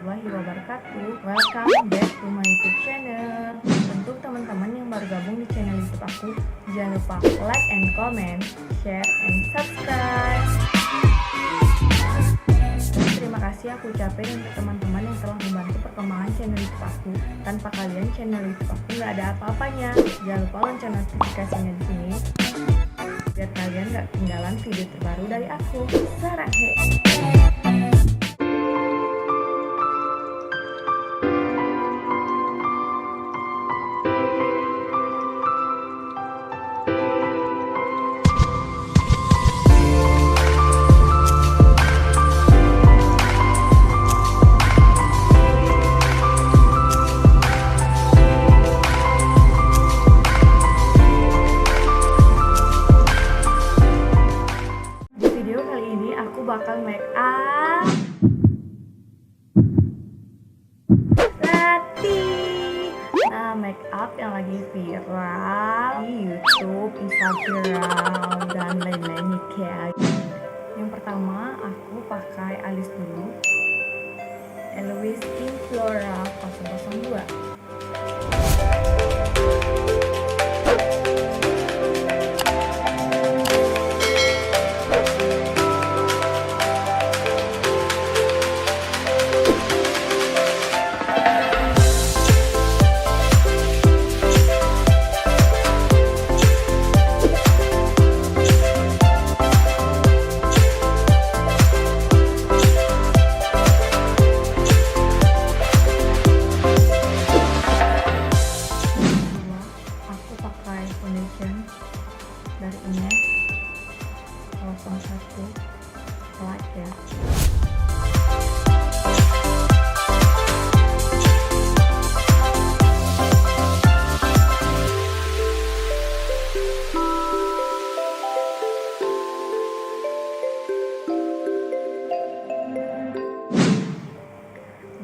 warahmatullahi wabarakatuh. Welcome back to my YouTube channel. Untuk teman-teman yang baru gabung di channel YouTube aku, jangan lupa like and comment, share and subscribe. Terima kasih aku ucapin untuk teman-teman yang telah membantu perkembangan channel YouTube aku. Tanpa kalian channel YouTube aku nggak ada apa-apanya. Jangan lupa lonceng notifikasinya di sini biar kalian nggak ketinggalan video terbaru dari aku, Sara Fajira. Bakal make up Lathi. Nah, make up yang lagi viral di YouTube, Instagram, dan lain-lainnya kayak. Yang pertama aku pakai alis dulu, Implora 002. Dari Inez 01 Like ya.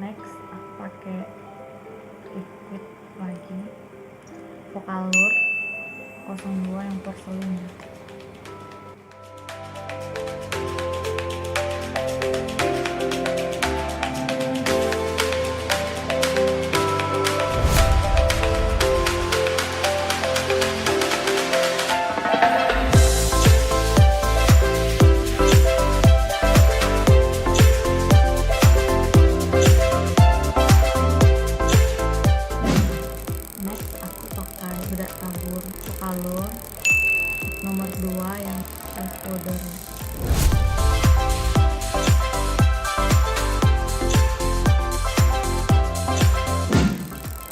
Next aku pakai liquid lagi, Focallure 02 yang porselinnya. Next aku pakai bedak tabur Focallure nomor 2 yang face powder.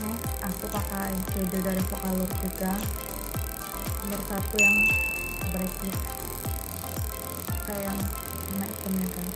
Next aku pakai shadow dari Focallure juga, nomor 1 yang bright lip, kayak yang warna hitamnya kan.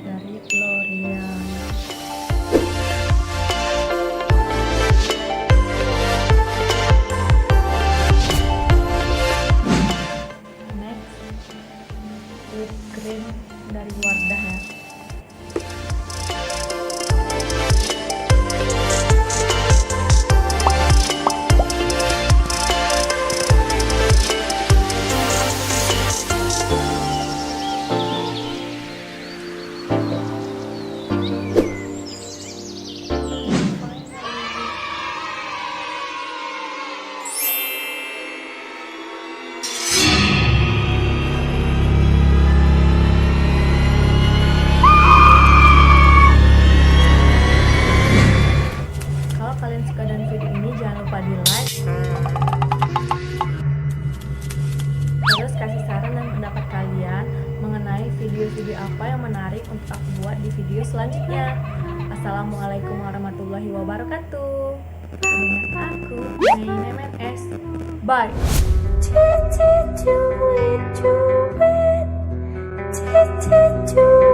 dari L'Oreal. Next, whip cream dari Wardah ya. Kalian suka dengan video ini, jangan lupa di like, terus kasih saran dan pendapat kalian mengenai video-video apa yang menarik untuk aku buat di video selanjutnya. Assalamualaikum warahmatullahi wabarakatuh. Dengan aku Meyinmns. Bye. Do it.